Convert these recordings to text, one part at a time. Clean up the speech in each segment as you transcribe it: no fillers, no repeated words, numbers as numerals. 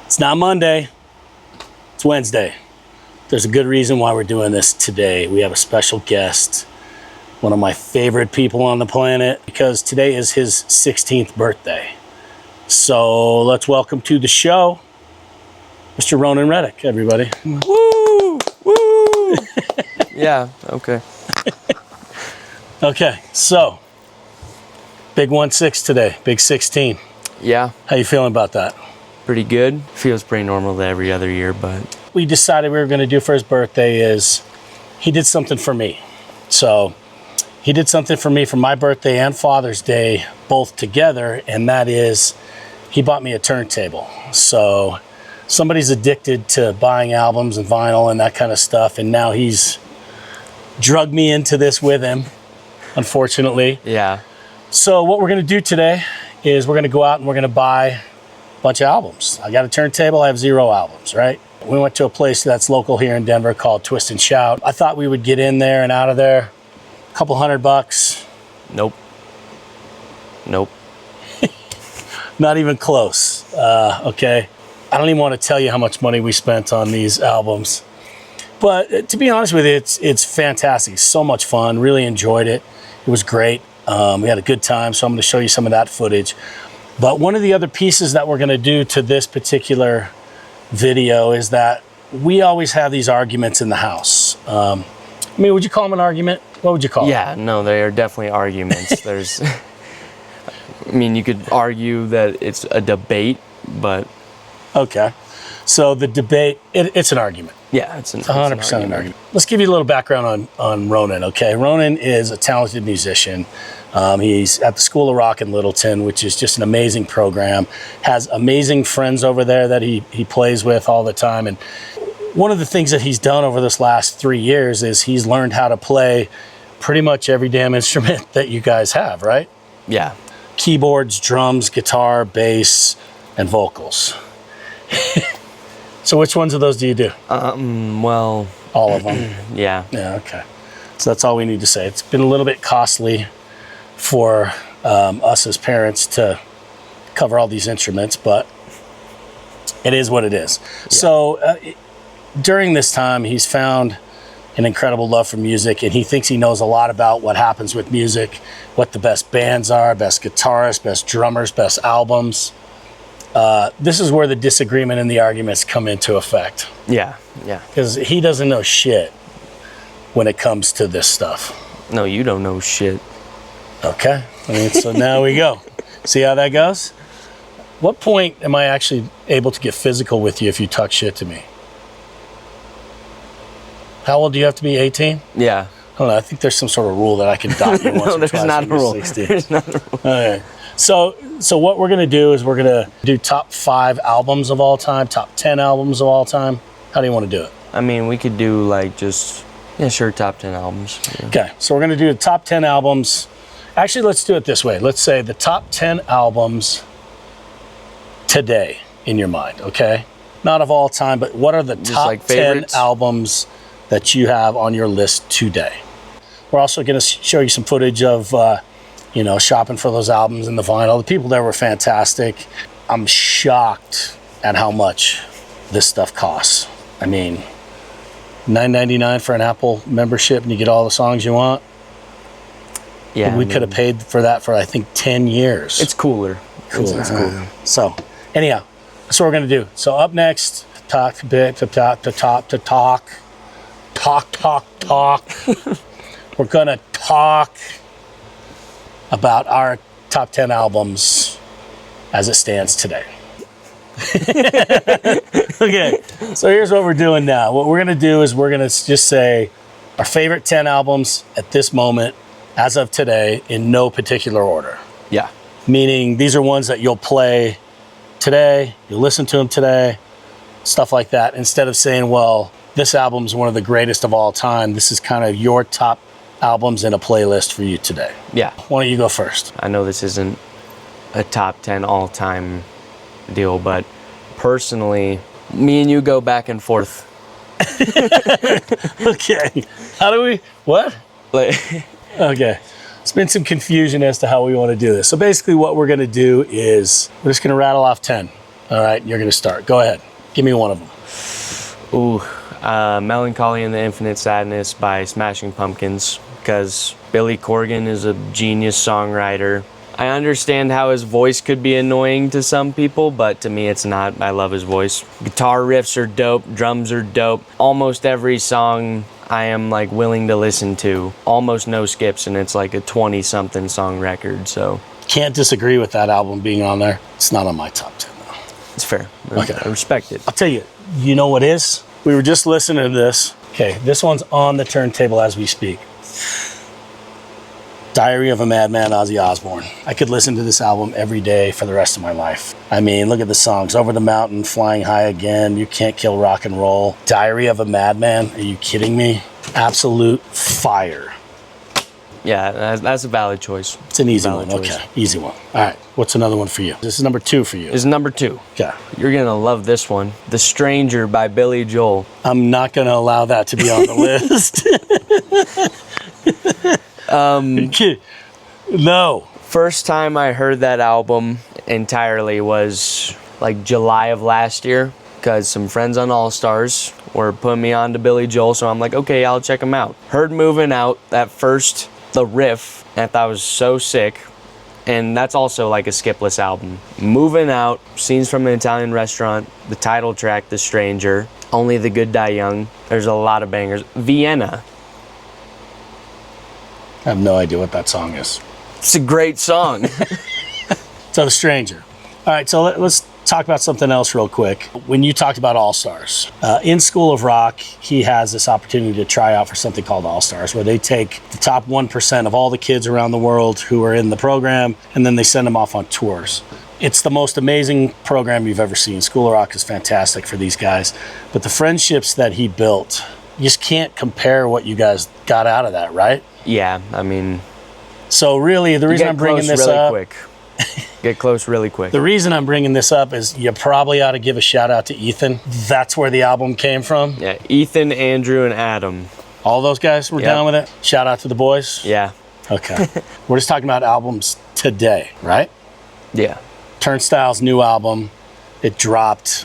It's not Monday, it's Wednesday. There's a good reason why we're doing this today. We have a special guest, one of my favorite people on the planet, because today is his 16th birthday. So let's welcome to the show, Mr. Ronan Reddick, everybody. Woo! Woo! Yeah, okay. Okay, so big 1-6 today, big 16. Yeah, How you feeling about that? pretty good. Feels pretty normal to every other year, but We decided we were going to do for his birthday is he did something for me. So he did something for me for my birthday and Father's Day both together, and that is he bought me a turntable. So somebody's addicted to buying albums and vinyl and that kind of stuff, and now he's drugged me into this with him, unfortunately. yeah. So what we're going to do today is we're going to go out and we're going to buy a bunch of albums. I got a turntable, I have 0 albums, right? We went to a place that's local here in Denver called Twist and Shout. I thought we would get in there and out of there a couple $100. Nope. Nope. Not even close. Okay. I don't even want to tell you how much money we spent on these albums. But to be honest with you, it's fantastic. So much fun. Really enjoyed it. It was great. We had a good time, so I'm going to show you some of that footage. But one of the other pieces that we're going to do to this particular video is that we always have these arguments in the house. I mean, would you call them an argument? What would you call them? Yeah, no, they are definitely arguments. There's, I mean, you could argue that it's a debate, but Okay. So the debate, it's an argument. yeah, it's 100% an argument. Let's give you a little background on Ronan, okay? Ronan is a talented musician. He's at the School of Rock in Littleton, which is just an amazing program. Has amazing friends over there that he plays with all the time. And one of the things that he's done over this last 3 years is he's learned how to play pretty much every damn instrument that you guys have, right? Yeah. Keyboards, drums, guitar, bass, and vocals. So which ones of those do you do? Well, All of them. yeah. Yeah, okay. So that's all we need to say. It's been a little bit costly for us as parents to cover all these instruments, but it is what it is. Yeah. So during this time, he's found an incredible love for music, and he thinks he knows a lot about what happens with music, what the best bands are, best guitarists, best drummers, best albums. This is where the disagreement and the arguments come into effect. Yeah, yeah. Because he doesn't know shit when it comes to this stuff. No, you don't know shit. Okay. I mean, so now we go. See how that goes? What point am I actually able to get physical with you if you talk shit to me? How old do you have to be? 18? Yeah. I don't know. I think there's some sort of rule that I can dot you once No, or there's twice not a when you're rule. 16. There's not a rule. Okay. So what we're going to do is we're going to do top 5 albums of all time, top 10 albums of all time. How do you want to do it? I mean, we could do like just, yeah, sure, top 10 albums. Yeah. Okay, so we're going to do the top 10 albums. Actually, let's do it this way. Let's say the top 10 albums today in your mind, okay? Not of all time, but what are the Just top like 10 favorites? albums that you have on your list today? We're also going to show you some footage of, shopping for those albums and the vinyl. The people there were fantastic. I'm shocked at how much this stuff costs. I mean, $9.99 for an Apple membership and you get all the songs you want. Yeah. We could have paid for that for, I think, 10 years. It's cooler. Cooler. It's cooler. So, anyhow, that's what we're going to do. So, up next, talk. We're going to talk about our top 10 albums as it stands today. Okay, so here's what we're doing now. What we're going to do is we're going to just say our favorite 10 albums at this moment, as of today, in no particular order. Yeah. Meaning these are ones that you'll play today, you'll listen to them today, stuff like that. Instead of saying, well, this album is one of the greatest of all time, this is kind of your top albums in a playlist for you today. Yeah. Why don't you go first? I know this isn't a top 10 all-time deal, but personally, me and you go back and forth. Okay. How do we, what? Like, Okay. It's been some confusion as to how we want to do this. So basically what we're going to do is we're just going to rattle off 10. All right, you're going to start. Go ahead. Give me one of them. Ooh, Melancholy and the Infinite Sadness by Smashing Pumpkins, because Billy Corgan is a genius songwriter. I understand how his voice could be annoying to some people, but to me it's not. I love his voice. Guitar riffs are dope, drums are dope. Almost every song I am like willing to listen to. Almost no skips, and it's like a 20-something song record, so. Can't disagree with that album being on there. It's not on my top 10 though. It's fair. Okay. I respect it. I'll tell you, you know what is? We were just listening to this. Okay, this one's on the turntable as we speak. Diary of a Madman, Ozzy Osbourne. I could listen to this album every day for the rest of my life. I mean, look at the songs. Over the Mountain, Flying High Again, You Can't Kill Rock and Roll. Diary of a Madman, are you kidding me? Absolute fire. Yeah, that's a valid choice. It's an easy Valid one, choice. okay, easy one. All right, what's another one for you? This is number 2 for you. This is number 2. Okay. You're gonna love this one. The Stranger by Billy Joel. I'm not gonna allow that to be on the list. No. First time I heard that album entirely was like July of last year, because some friends on All Stars were putting me on to Billy Joel, so I'm like, okay, I'll check him out. Heard Moving Out, the riff, and I thought it was so sick. And that's also like a skipless album. Moving Out, Scenes from an Italian Restaurant, the title track, The Stranger, Only the Good Die Young. There's a lot of bangers. Vienna. I have no idea what that song is. It's a great song. So The Stranger. All right, so let's talk about something else real quick. When you talked about All Stars, in School of Rock, he has this opportunity to try out for something called All Stars, where they take the top 1% of all the kids around the world who are in the program, and then they send them off on tours. It's the most amazing program you've ever seen. School of Rock is fantastic for these guys, but the friendships that he built, you just can't compare what you guys got out of that, right? Yeah, I mean, So really, the reason I'm bringing this really up, quick. Get close really quick. the reason I'm bringing this up is you probably ought to give a shout out to Ethan. That's where the album came from. Yeah, Ethan, Andrew, and Adam. All those guys were Yep. down with it. Shout out to the boys. Yeah, Okay. We're just talking about albums today, right? yeah. Turnstile's new album, it dropped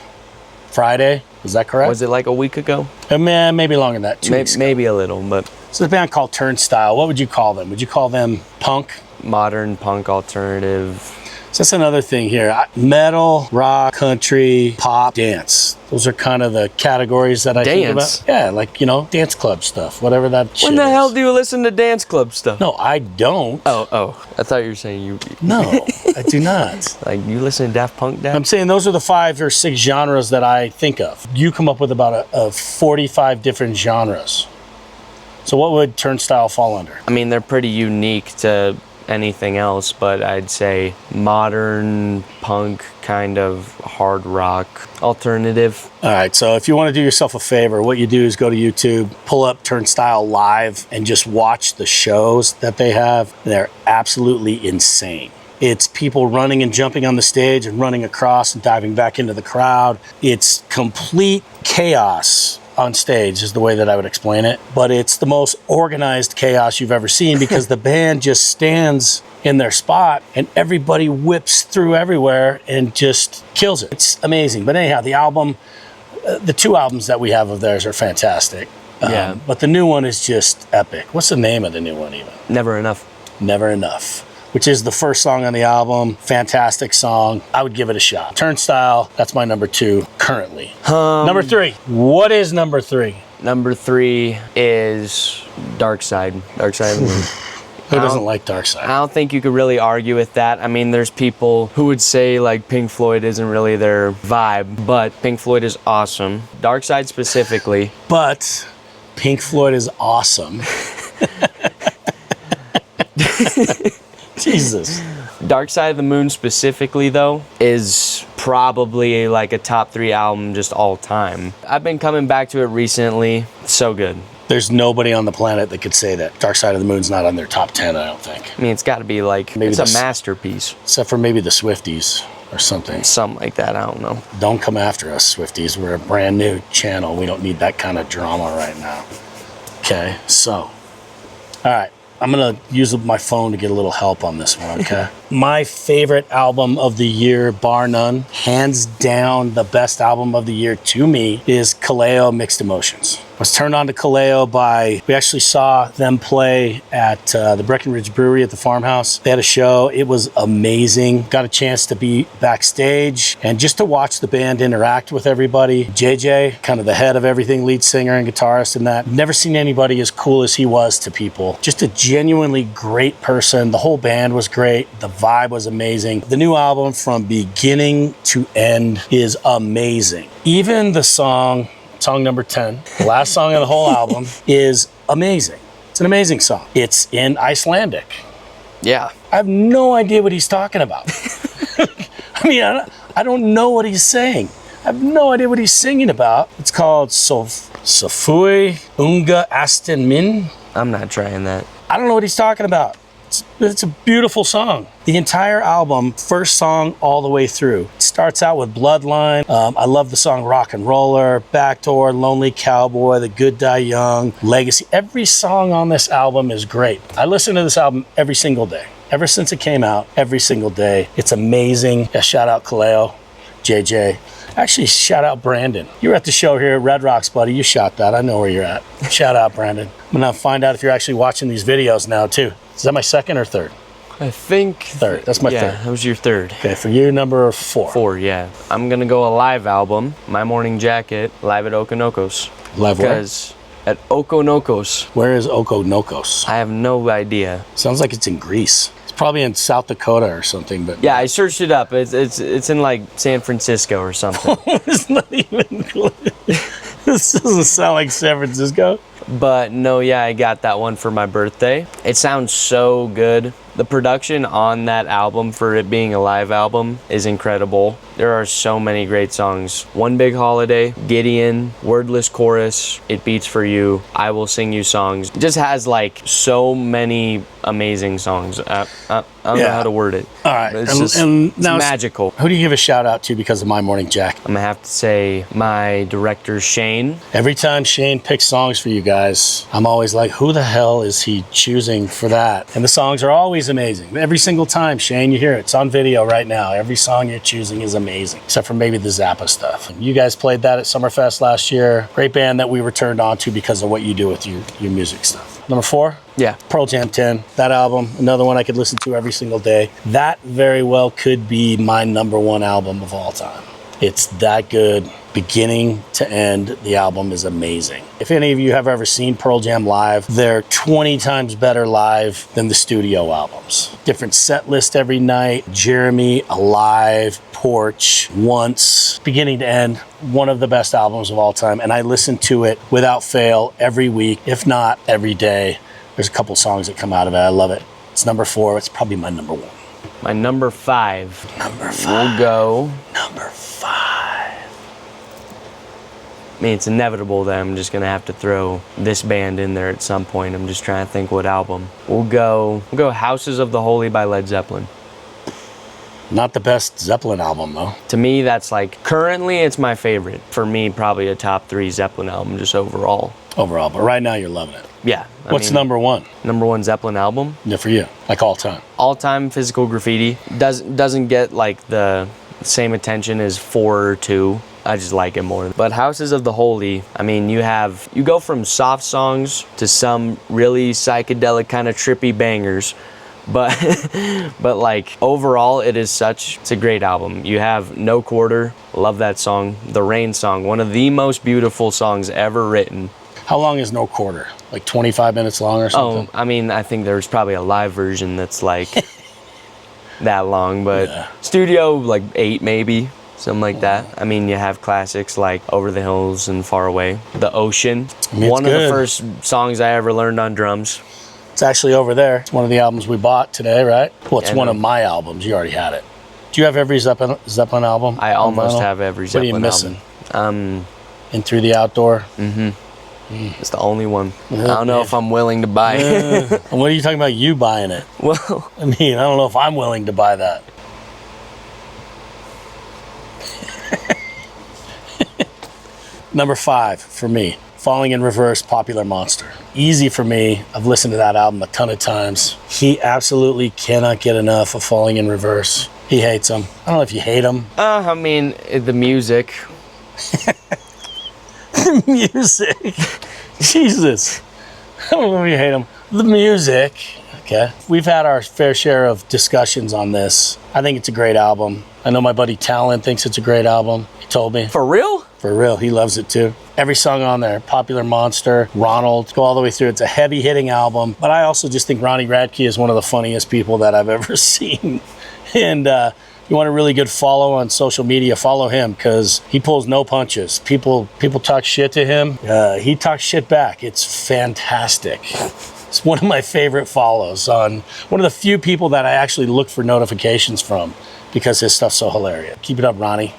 Friday. Is that correct? Was it like a week ago? Man, maybe longer than that. 2 weeks ago. Maybe a little, but It's a band called Turnstile. What would you call them? Would you call them punk? modern punk alternative. So that's another thing here. Metal, rock, country, pop, dance. Those are kind of the categories that I think Dance? about. Yeah, like, you know, dance club stuff, whatever that shit When the is. hell do you listen to dance club stuff? No, I don't. Oh. I thought you were saying you No, I do not. like you listen to Daft Punk, Dad? I'm saying those are the 5 or 6 genres that I think of. You come up with about a 45 different genres. So what would Turnstile fall under? I mean, they're pretty unique to anything else, but I'd say modern punk, kind of hard rock alternative. All right, so if you want to do yourself a favor, what you do is go to YouTube, pull up Turnstile Live, and just watch the shows that they have. They're absolutely insane. It's people running and jumping on the stage and running across and diving back into the crowd. It's complete chaos on stage is the way that I would explain it. But it's the most organized chaos you've ever seen because the band just stands in their spot and everybody whips through everywhere and just kills it. It's amazing. But anyhow, the album, the 2 albums that we have of theirs are fantastic. Yeah. But the new one is just epic. What's the name of the new one even? Never Enough. Never Enough, which is the first song on the album. Fantastic song. I would give it a shot. Turnstile, that's my number 2 currently. Number 3. What is number 3? Number 3 is Dark Side. Dark Side of the Moon. Who doesn't like Dark Side? I don't think you could really argue with that. I mean, there's people who would say like Pink Floyd isn't really their vibe, but Pink Floyd is awesome. Dark Side specifically. But Pink Floyd is awesome. Jesus. Dark Side of the Moon specifically, though, is probably like a top 3 album just all time. I've been coming back to it recently. So good. There's nobody on the planet that could say that Dark Side of the Moon's not on their top 10, I don't think. I mean, it's got to be like, Maybe it's a this- masterpiece. Except for maybe the Swifties or something. Something like that, I don't know. Don't come after us, Swifties. We're a brand new channel. We don't need that kind of drama right now. Okay, so. All right. I'm gonna use my phone to get a little help on this one, okay? My favorite album of the year, bar none, hands down the best album of the year to me, is Kaleo Mixed Emotions. I was turned on to Kaleo we actually saw them play at the Breckenridge Brewery at the farmhouse. They had a show. It was amazing. Got a chance to be backstage and just to watch the band interact with everybody. JJ, kind of the head of everything, lead singer and guitarist and that. Never seen anybody as cool as he was to people. Just a genuinely great person. The whole band was great. The vibe was amazing. The new album from beginning to end is amazing. Even the song number 10, the last song of the whole album, is amazing. It's an amazing song. It's in Icelandic. Yeah. I have no idea what he's talking about. I mean, I don't know what he's saying. I have no idea what he's singing about. It's called Sofui Unga Astin Min. I'm not trying that. I don't know what he's talking about. It's a beautiful song. The entire album, first song all the way through. It starts out with Bloodline. I love the song Rock and Roller, Backdoor, Lonely Cowboy, The Good Die Young, Legacy. Every song on this album is great. I listen to this album every single day. Ever since it came out, every single day. It's amazing. Yeah, shout out Kaleo, JJ. Actually, shout out Brandon. You were at the show here at Red Rocks, buddy. You shot that. I know where you're at. Shout out, Brandon. I'm gonna find out if you're actually watching these videos now, too. Is that my second or third? I think third. That's my third. Yeah, that was your third. Okay, for you, number 4. 4, yeah. I'm gonna go a live album, My Morning Jacket, live at Okonokos. Live where? Because at Okonokos. Where is Okonokos? I have no idea. Sounds like it's in Greece. It's probably in South Dakota or something, but yeah, I searched it up. It's in like San Francisco or something. It's not even close. This doesn't sound like San Francisco. But no, yeah, I got that one for my birthday. It sounds so good. The production on that album, for it being a live album, is incredible. There are so many great songs. One Big Holiday, Gideon, Wordless Chorus, It Beats For You, I Will Sing You songs. It just has like so many amazing songs. I don't know how to word it. All right. It's now magical. Who do you give a shout out to because of My Morning Jacket? I'm gonna have to say my director, Shane. Every time Shane picks songs for you guys, I'm always like, who the hell is he choosing for that? And the songs are always amazing. Every single time, Shane, you hear it. It's on video right now. Every song you're choosing is amazing, except for maybe the Zappa stuff. You guys played that at Summerfest last year. Great band that we were turned on to because of what you do with your music stuff. Number 4? Yeah. Pearl Jam 10. That album, another one I could listen to every single day. That very well could be my number 1 album of all time. It's that good. Beginning to end, the album is amazing. If any of you have ever seen Pearl Jam live, they're 20 times better live than the studio albums. Different set list every night. Jeremy, Alive, Porch, Once, beginning to end, one of the best albums of all time. And I listen to it without fail every week, if not every day. There's a couple songs that come out of it. I love it. It's number 4. It's probably my number 1. My number 5. Number 5. We'll go. Number 5. I mean, it's inevitable that I'm just gonna have to throw this band in there at some point. I'm just trying to think what album. We'll go Houses of the Holy by Led Zeppelin. Not the best Zeppelin album, though. To me, that's like, currently it's my favorite. For me, probably a top 3 Zeppelin album, just overall. Overall, but right now you're loving it. Yeah. What's number 1? Number 1 Zeppelin album? Yeah, for you, like all time. All time, Physical Graffiti. Doesn't get like the same attention as 4 or 2. I just like it more. But Houses of the Holy, I mean, you go from soft songs to some really psychedelic kind of trippy bangers. But like overall, it's a great album. You have No Quarter, love that song. The Rain song, one of the most beautiful songs ever written. How long is No Quarter? Like 25 minutes long or something? Oh, I mean, I think there's probably a live version that's like that long, but yeah. Studio like 8 maybe. Something like that. I mean, you have classics like Over the Hills and Far Away. The Ocean. I mean, one of the first songs I ever learned on drums. It's actually over there. It's one of the albums we bought today, right? Well, it's one of my albums. You already had it. Do you have every Zeppelin album? I almost have every Zeppelin album. What are you missing? In Through the Outdoor? Mm-hmm. It's the only one. I don't know if I'm willing to buy it. What are you talking about you buying it? Well, I mean, I don't know if I'm willing to buy that. Number 5 for me. Falling in Reverse, Popular Monster. Easy for me. I've listened to that album a ton of times. He absolutely cannot get enough of Falling in Reverse. He hates them. I don't know if you hate them. I mean, the music. Music. Jesus. I don't know if you hate them. The music. Okay. We've had our fair share of discussions on this. I think it's a great album. I know my buddy Talon thinks it's a great album. He told me. For real? For real. He loves it too. Every song on there, Popular Monster, Ronald, go all the way through. It's a heavy hitting album. But I also just think Ronnie Radke is one of the funniest people that I've ever seen. And you want a really good follow on social media, follow him, because he pulls no punches. People talk shit to him. He talks shit back. It's fantastic. It's one of my favorite follows, on one of the few people that I actually look for notifications from, because his stuff's so hilarious. Keep it up, Ronnie.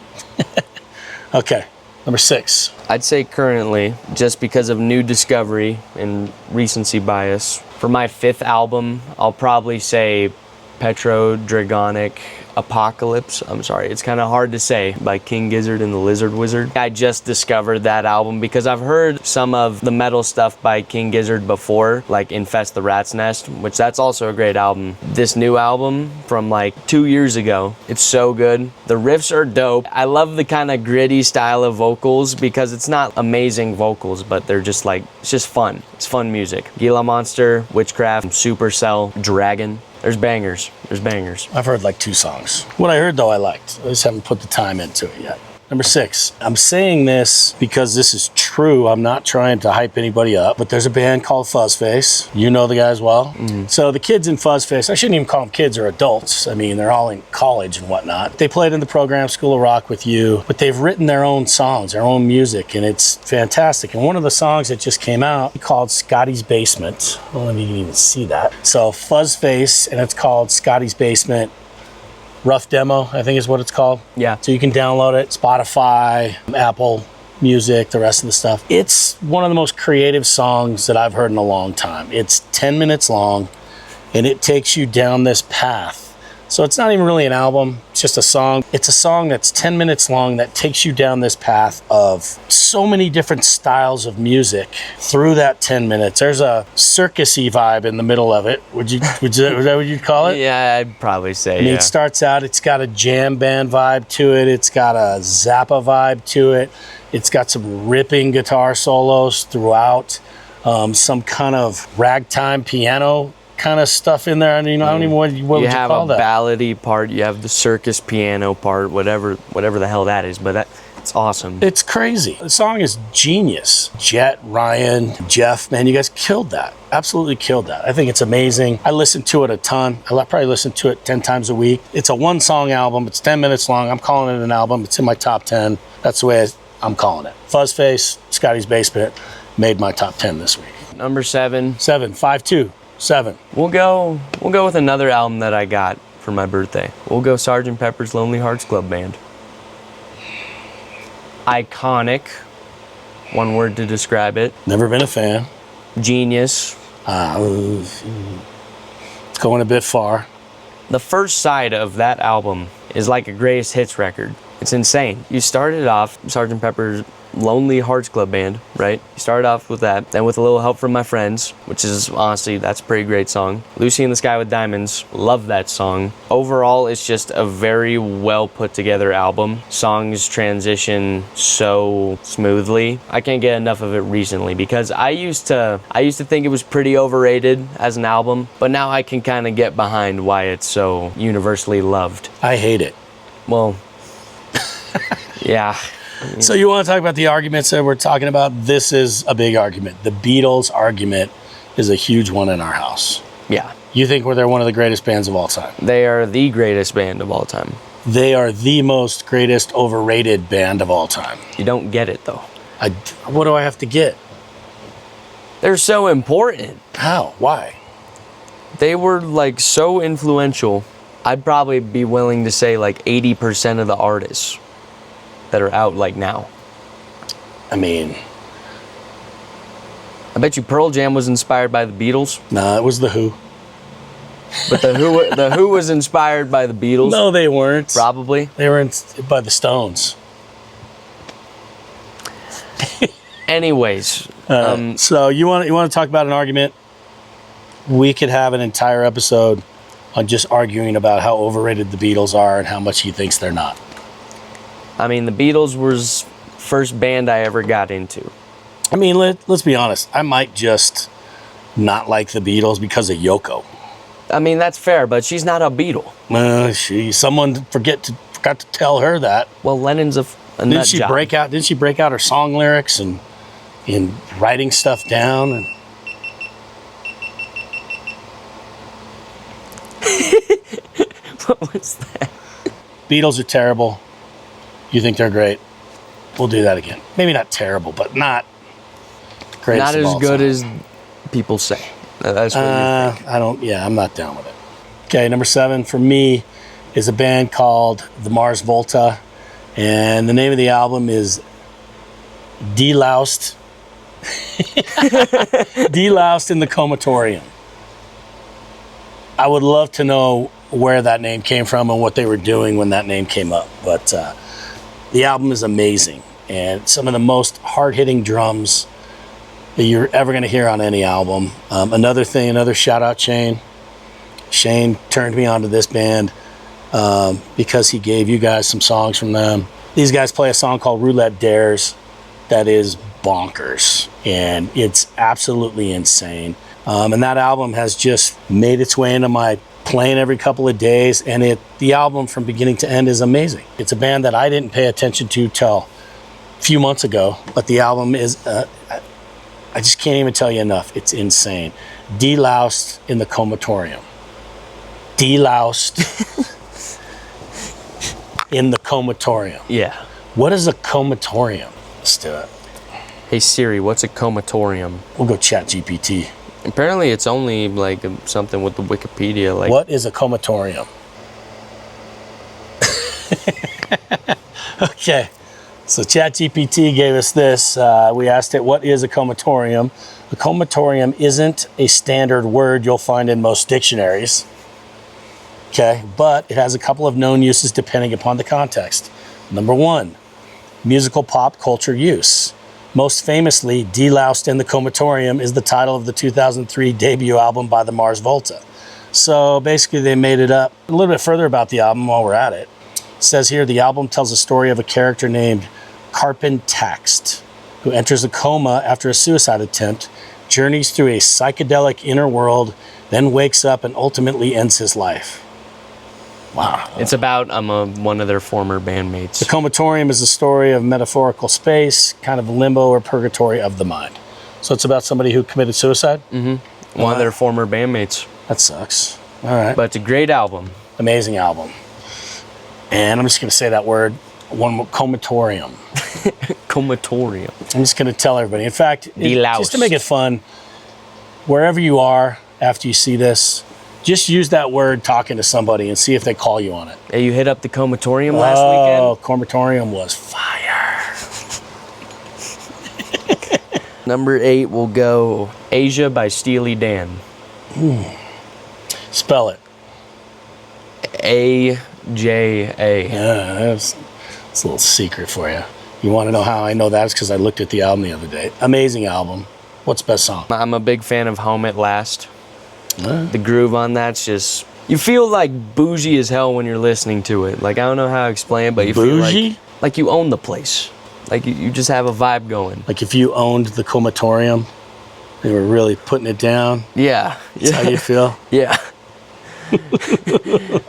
Okay, number 6. I'd say currently, just because of new discovery and recency bias. For my 5th album, I'll probably say Petro-Dragonic Apocalypse. I'm sorry, it's kind of hard to say, by King Gizzard and the Lizard Wizard. I just discovered that album because I've heard some of the metal stuff by King Gizzard before, like Infest the Rat's Nest, which that's also a great album. This new album from like 2 years ago, it's so good. The riffs are dope. I love the kind of gritty style of vocals because it's not amazing vocals, but they're just like, it's just fun. It's fun music. Gila Monster, Witchcraft, Supercell, Dragon. There's bangers. There's bangers. I've heard like 2 songs. What I heard, though, I liked. I just haven't put the time into it yet. Number 6. I'm saying this because this is true. I'm not trying to hype anybody up, but there's a band called Fuzzface. You know the guys well. Mm-hmm. So the kids in Fuzzface, I shouldn't even call them kids or adults. I mean, they're all in college and whatnot. They played in the program School of Rock with you, but they've written their own songs, their own music, and it's fantastic. And one of the songs that just came out called Scotty's Basement. I don't know if you can even see that. So Fuzzface, and it's called Scotty's Basement. Rough Demo, I think is what it's called. Yeah. So you can download it, Spotify, Apple Music, the rest of the stuff. It's one of the most creative songs that I've heard in a long time. It's 10 minutes long, and it takes you down this path. So it's not even really an album, it's just a song. It's a song that's 10 minutes long that takes you down this path of so many different styles of music through that 10 minutes. There's a circusy vibe in the middle of it. Was that what you'd call it? Yeah, I'd probably say, I mean, yeah. It starts out, it's got a jam band vibe to it. It's got a Zappa vibe to it. It's got some ripping guitar solos throughout. Some kind of ragtime piano kind of stuff in there. I mean, I don't even know what would you call that? You have a ballady part, you have the circus piano part, whatever the hell that is, but it's awesome. It's crazy. The song is genius. Jet, Ryan, Jeff, man, you guys killed that. Absolutely killed that. I think it's amazing. I listen to it a ton. I probably listen to it 10 times a week. It's a 1-song album. It's 10 minutes long. I'm calling it an album. It's in my top 10. That's the way I'm calling it. Fuzzface, Scotty's Basement made my top 10 this week. Number 7. 5-2. 7. We'll go with another album that I got for my birthday. We'll go Sgt. Pepper's Lonely Hearts Club Band. Iconic. One word to describe it. Never been a fan. Genius. It's going a bit far. The first side of that album is like a greatest hits record. It's insane. You started off Sgt. Pepper's Lonely Hearts Club Band, right? You started off with that, then with a little help from my friends, which is honestly, that's a pretty great song. Lucy in the Sky with Diamonds, love that song. Overall, it's just a very well put together album. Songs transition so smoothly. I can't get enough of it recently because I used to think it was pretty overrated as an album, but now I can kind of get behind why it's so universally loved. I hate it. Well, yeah. So you want to talk about the arguments that we're talking about? This is a big argument. The Beatles argument is a huge one in our house. Yeah. You think they're one of the greatest bands of all time? They are the greatest band of all time. They are the most greatest overrated band of all time. You don't get it, though. What do I have to get? They're so important. How? Why? They were, like, so influential. I'd probably be willing to say, like, 80% of the artists that are out, like, now. I mean... I bet you Pearl Jam was inspired by the Beatles. Nah, it was The Who. But the Who was inspired by the Beatles? No, they weren't. Probably. They were by the Stones. Anyways, So you want to talk about an argument? We could have an entire episode on just arguing about how overrated the Beatles are and how much he thinks they're not. I mean, the Beatles was first band I ever got into. I mean, let's be honest. I might just not like the Beatles because of Yoko. I mean, that's fair, but she's not a Beatle. Someone forgot to tell her that. Well, Lennon's a Didn't nut she job. break out her song lyrics and in writing stuff down? And What was that? Beatles are terrible. You think they're great? We'll do that again. Maybe not terrible, but not great. Not as good as people say. That's what you think. I don't. Yeah, I'm not down with it. Okay, number 7 for me is a band called the Mars Volta, and the name of the album is Deloused. Deloused in the Comatorium. I would love to know where that name came from and what they were doing when that name came up, but the album is amazing, and some of the most hard-hitting drums that you're ever going to hear on any album. Another shout out, Shane. Shane turned me on to this band because he gave you guys some songs from them. These guys play a song called Roulette Dares that is bonkers, and it's absolutely insane. And that album has just made its way into my playing every couple of days, and the album from beginning to end is amazing. It's a band that I didn't pay attention to till a few months ago, but the album is I just can't even tell you enough. It's insane. Deloused in the Comatorium. Deloused in the Comatorium. Yeah. What is a Comatorium? Let's do it. Hey Siri, what's a comatorium? We'll go chat GPT. Apparently it's only like something with the Wikipedia. Like, What is a Comatorium? Okay. So ChatGPT gave us this. We asked it, what is a comatorium? A comatorium isn't a standard word you'll find in most dictionaries. Okay, but it has a couple of known uses depending upon the context. Number 1, musical pop culture use. Most famously, Deloused in the Comatorium is the title of the 2003 debut album by the Mars Volta. So basically they made it up. A little bit further about the album while we're at it. It says here, the album tells a story of a character named Carpentaxt, who enters a coma after a suicide attempt, journeys through a psychedelic inner world, then wakes up and ultimately ends his life. Wow. it's about one of their former bandmates. The Comatorium is a story of metaphorical space, kind of limbo or purgatory of the mind. So it's about somebody who committed suicide? Mm-hmm. One of their former bandmates. That sucks. All right. But it's a great album. Amazing album. And I'm just going to say that word, one more, Comatorium. Comatorium. I'm just going to tell everybody. In fact, Deloused. just to make it fun, wherever you are after you see this, just use that word talking to somebody and see if they call you on it. Hey, you hit up the Comatorium last weekend? Oh, Comatorium was fire. Number 8 will go Asia by Steely Dan. Spell it. A-J-A. That's a little secret for you. You want to know how I know that? It's because I looked at the album the other day. Amazing album. What's the best song? I'm a big fan of Home at Last. The groove on that's just... You feel like bougie as hell when you're listening to it. Like, I don't know how to explain it, but you Bougie? feel like you own the place. Like, you just have a vibe going. Like if you owned the Comatorium, they were really putting it down. Yeah. That's how you feel? Yeah.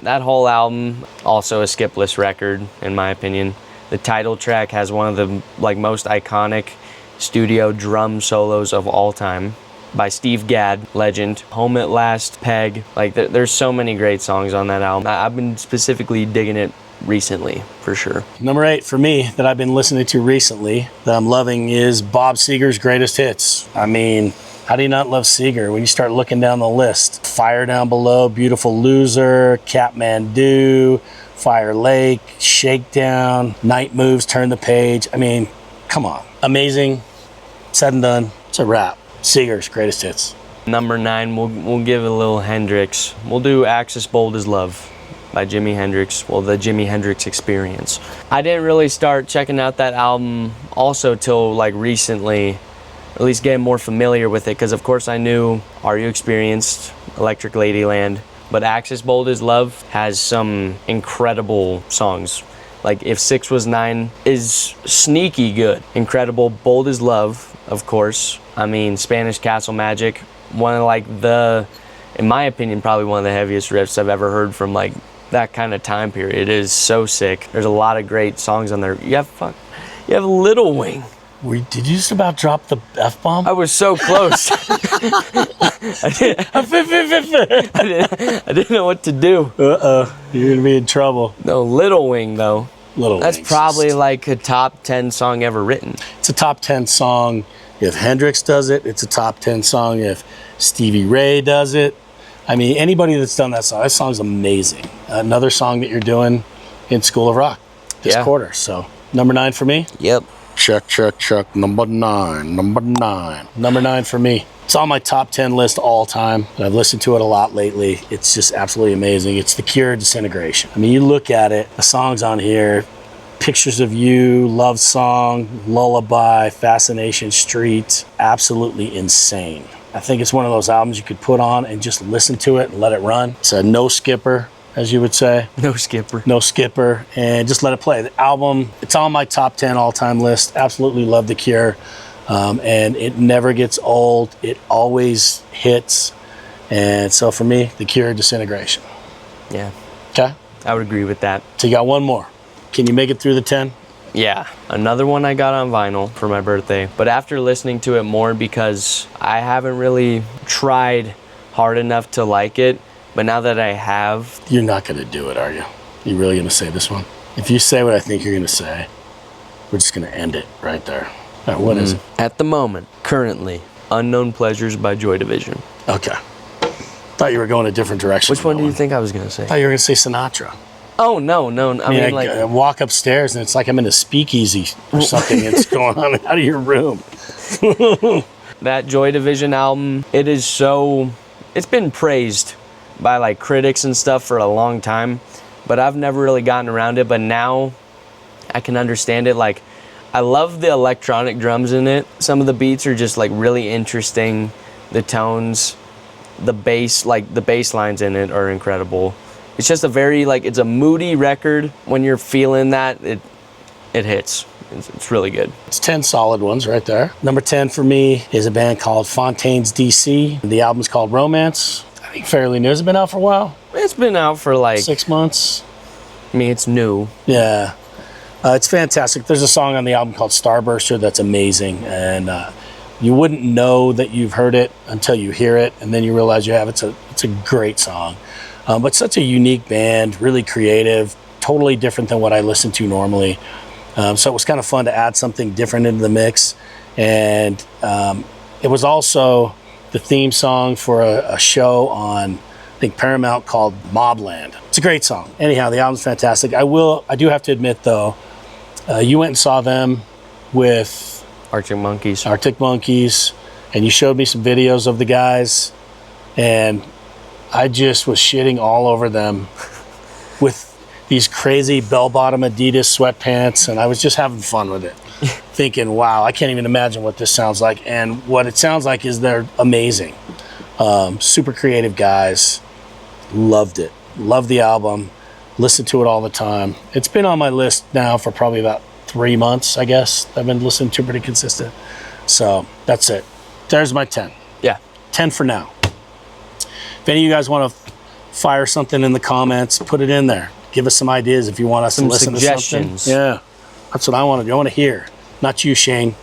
That whole album, also a skipless record, in my opinion. The title track has one of the most iconic studio drum solos of all time by Steve Gadd, legend. Home at Last, Peg. There's so many great songs on that album. I've been specifically digging it recently, for sure. Number 8 for me that I've been listening to recently that I'm loving is Bob Seger's Greatest Hits. I mean, how do you not love Seger when you start looking down the list? Fire Down Below, Beautiful Loser, Kathmandu, Fire Lake, Shakedown, Night Moves, Turn the Page. I mean, come on. Amazing. Said and done. It's a wrap. Seger's Greatest Hits. Number 9, we'll give a little Hendrix. We'll do Axis Bold as Love. by Jimi Hendrix. Well, the Jimi Hendrix Experience. I didn't really start checking out that album also till like recently, at least getting more familiar with it, because of course I knew Are You Experienced, Electric Ladyland, but Axis Bold as Love has some incredible songs. Like If 6 Was 9 is sneaky good. Incredible. Bold as Love, of course. I mean, Spanish Castle Magic, one of like in my opinion, probably one of the heaviest riffs I've ever heard from like that kind of time period. It is so sick. There's a lot of great songs on there. You have Little Wing. Did you just about drop the F-bomb? I was so close. I didn't know what to do. You're gonna be in trouble. No, Little Wing though. That's Wing's probably just, like a top 10 song ever written. It's a top 10 song if Hendrix does it. It's a top 10 song if Stevie Ray does it. I mean, anybody that's done that song's amazing. Another song that you're doing in School of Rock this quarter. So number 9 for me. Yep. Check. Number 9. Number 9 for me. It's on my top 10 list all time. And I've listened to it a lot lately. It's just absolutely amazing. It's The Cure, Disintegration. I mean, you look at it, the songs on here, Pictures of You, Love Song, Lullaby, Fascination Street, absolutely insane. I think it's one of those albums you could put on and just listen to it and let it run. It's a no skipper, as you would say. No skipper. No skipper, and just let it play. The album, it's on my top 10 all-time list. Absolutely love The Cure. And it never gets old. It always hits. And so for me, The Cure, Disintegration. Yeah. Okay? I would agree with that. So you got one more. Can you make it through the 10? Yeah. Another one I got on vinyl for my birthday. But after listening to it more, because I haven't really tried hard enough to like it, but now that I have... You're not going to do it, are you? You really going to say this one? If you say what I think you're going to say, we're just going to end it right there. All right, what is it? At the moment, currently, Unknown Pleasures by Joy Division. Okay. Thought you were going a different direction. Which one do you think I was going to say? I thought you were going to say Sinatra. Oh, no. I mean, like... I walk upstairs and it's like I'm in a speakeasy or something. It's going on out of your room. That Joy Division album, it is so... It's been praised by like critics and stuff for a long time, but I've never really gotten around it. But now I can understand it. Like, I love the electronic drums in it. Some of the beats are just like really interesting. The tones, the bass, like the bass lines in it are incredible. It's just a very like, it's a moody record. When you're feeling that, it hits. It's really good. It's 10 solid ones right there. Number 10 for me is a band called Fontaines DC. The album's called Romance. I think fairly new. Has it been out for a while? It's been out for like 6 months. I mean, it's new. Yeah. It's fantastic. There's a song on the album called Starburster that's amazing. And you wouldn't know that you've heard it until you hear it. And then you realize you have. It's a great song. But such a unique band, really creative, totally different than what I listen to normally. So it was kind of fun to add something different into the mix. And it was also the theme song for a show on, I think, Paramount called Mobland. It's a great song. Anyhow, the album's fantastic. I do have to admit, though, you went and saw them with Arctic Monkeys, and you showed me some videos of the guys, and I just was shitting all over them with these crazy bell-bottom Adidas sweatpants, and I was just having fun with it, thinking, wow, I can't even imagine what this sounds like. And what it sounds like is they're amazing. Super creative guys. Loved it. Loved the album. Listened to it all the time. It's been on my list now for probably about 3 months, I guess. I've been listening to pretty consistent. So that's it. There's my 10. Yeah. 10 for now. If any of you guys want to fire something in the comments, put it in there. Give us some ideas if you want us to listen to something. Yeah, that's what I want to do. I want to hear. Not you, Shane.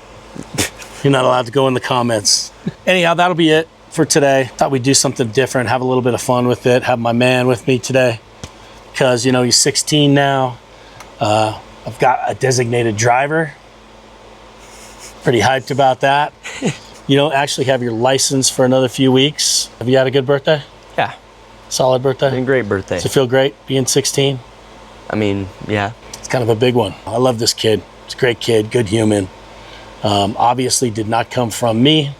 You're not allowed to go in the comments. Anyhow, that'll be it for today. Thought we'd do something different, have a little bit of fun with it, have my man with me today. Because, you know, he's 16 now. I've got a designated driver. Pretty hyped about that. You don't actually have your license for another few weeks. Have you had a good birthday? Yeah. Solid birthday? A great birthday. Does it feel great being 16? I mean, yeah. It's kind of a big one. I love this kid. He's a great kid, good human. Obviously did not come from me.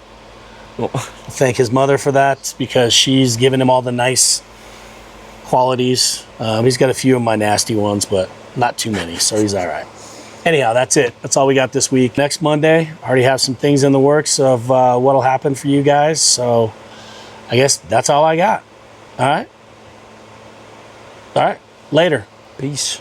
Well, thank his mother for that, because she's given him all the nice qualities. He's got a few of my nasty ones, but not too many, so he's all right. Anyhow, that's it. That's all we got this week. Next Monday, I already have some things in the works of what'll happen for you guys, so I guess that's all I got. All right? All right, later. Peace.